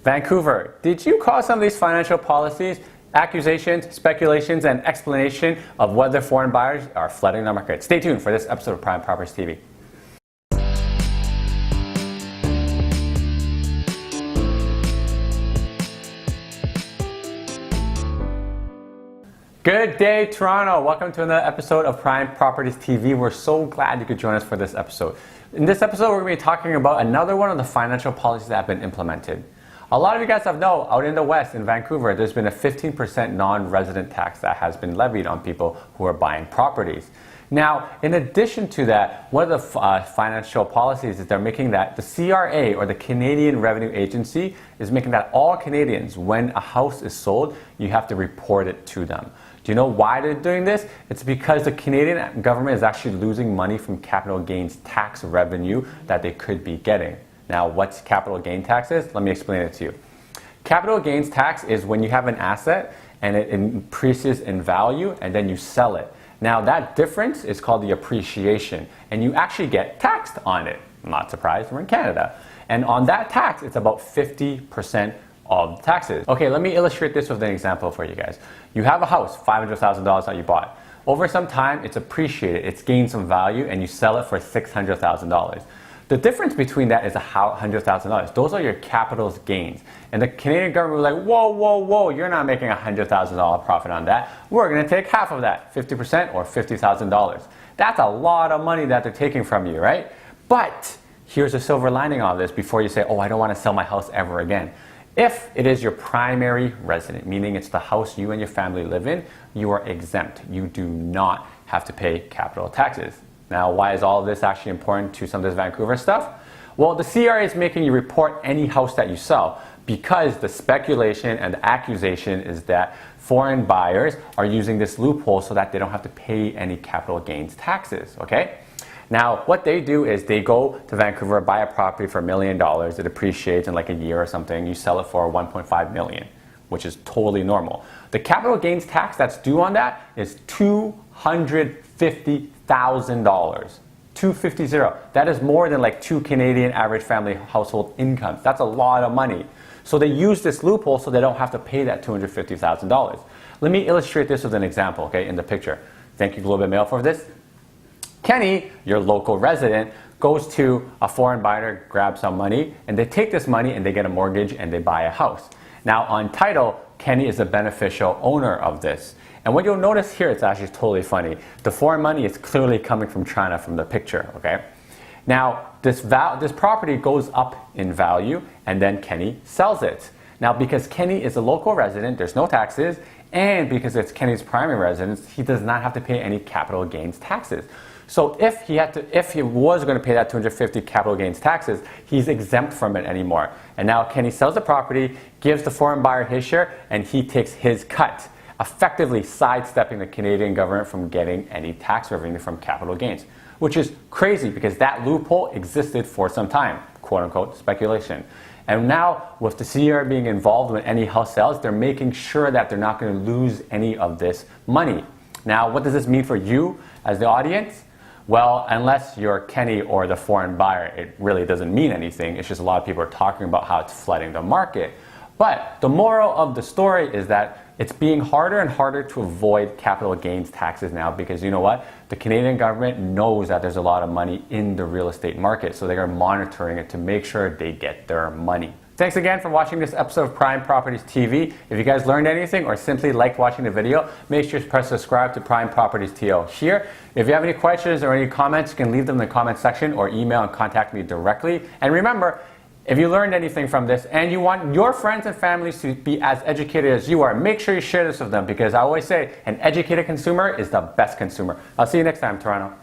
Vancouver, did you call some of these financial policies, accusations, speculations, and explanation of whether foreign buyers are flooding the market? Stay tuned for this episode of Prime Properties TV. Good day, Toronto. Welcome to another episode of Prime Properties TV. We're so glad you could join us for this episode. In this episode, we're going to be talking about another one of the financial policies that have been implemented. A lot of you guys have known, out in the West, in Vancouver, there's been a 15% non-resident tax that has been levied on people who are buying properties. Now, in addition to that, one of the financial policies is they're making that the CRA, or the Canadian Revenue Agency, is making that all Canadians, when a house is sold, you have to report it to them. Do you know why they're doing this? It's because the Canadian government is actually losing money from capital gains tax revenue that they could be getting. Now, what's capital gain tax is? Let me explain it to you. Capital gains tax is when you have an asset and it increases in value and then you sell it. Now, that difference is called the appreciation, and you actually get taxed on it. I'm not surprised, we're in Canada. And on that tax, it's about 50% of taxes. Okay, let me illustrate this with an example for you guys. You have a house, $500,000 that you bought. Over some time, it's appreciated, it's gained some value, and you sell it for $600,000. The difference between that is $100,000. Those are your capital gains. And the Canadian government was like, whoa, whoa, whoa, you're not making a $100,000 profit on that. We're gonna take half of that, 50% or $50,000. That's a lot of money that they're taking from you, right? But here's a silver lining on this before you say, oh, I don't wanna sell my house ever again. If it is your primary residence, meaning it's the house you and your family live in, you are exempt. You do not have to pay capital taxes. Now, why is all of this actually important to some of this Vancouver stuff? Well, the CRA is making you report any house that you sell because the speculation and the accusation is that foreign buyers are using this loophole so that they don't have to pay any capital gains taxes, okay? Now, what they do is they go to Vancouver, buy a property for $1 million, it appreciates in like a year or something, you sell it for $1.5 million, which is totally normal. The capital gains tax that's due on that is $250,000. $250,000. That is more than like 2 Canadian average family household incomes. That's a lot of money. So they use this loophole so they don't have to pay that $250,000. Let me illustrate this with an example, okay, in the picture. Thank you, Globe and Mail, for this. Kenny, your local resident, goes to a foreign buyer, grabs some money, and they take this money and they get a mortgage and they buy a house. Now, on title, Kenny is the beneficial owner of this. And what you'll notice here, it's actually totally funny. The foreign money is clearly coming from China from the picture, okay? Now, this property goes up in value and then Kenny sells it. Now, because Kenny is a local resident, there's no taxes, and because it's Kenny's primary residence, he does not have to pay any capital gains taxes. So if he was going to pay that $250,000 capital gains taxes, he's exempt from it anymore. And now Kenny sells the property, gives the foreign buyer his share, and he takes his cut, effectively sidestepping the Canadian government from getting any tax revenue from capital gains, which is crazy because that loophole existed for some time, quote unquote, speculation. And now with the CR being involved with any house sales, they're making sure that they're not going to lose any of this money. Now, what does this mean for you as the audience? Well, unless you're Kenny or the foreign buyer, it really doesn't mean anything. It's just a lot of people are talking about how it's flooding the market. But the moral of the story is that it's being harder and harder to avoid capital gains taxes now because you know what? The Canadian government knows that there's a lot of money in the real estate market, so they are monitoring it to make sure they get their money. Thanks again for watching this episode of Prime Properties TV. If you guys learned anything or simply liked watching the video, make sure to press subscribe to Prime Properties TO here. If you have any questions or any comments, you can leave them in the comment section or email and contact me directly. And remember, if you learned anything from this and you want your friends and families to be as educated as you are, make sure you share this with them because I always say an educated consumer is the best consumer. I'll see you next time, Toronto.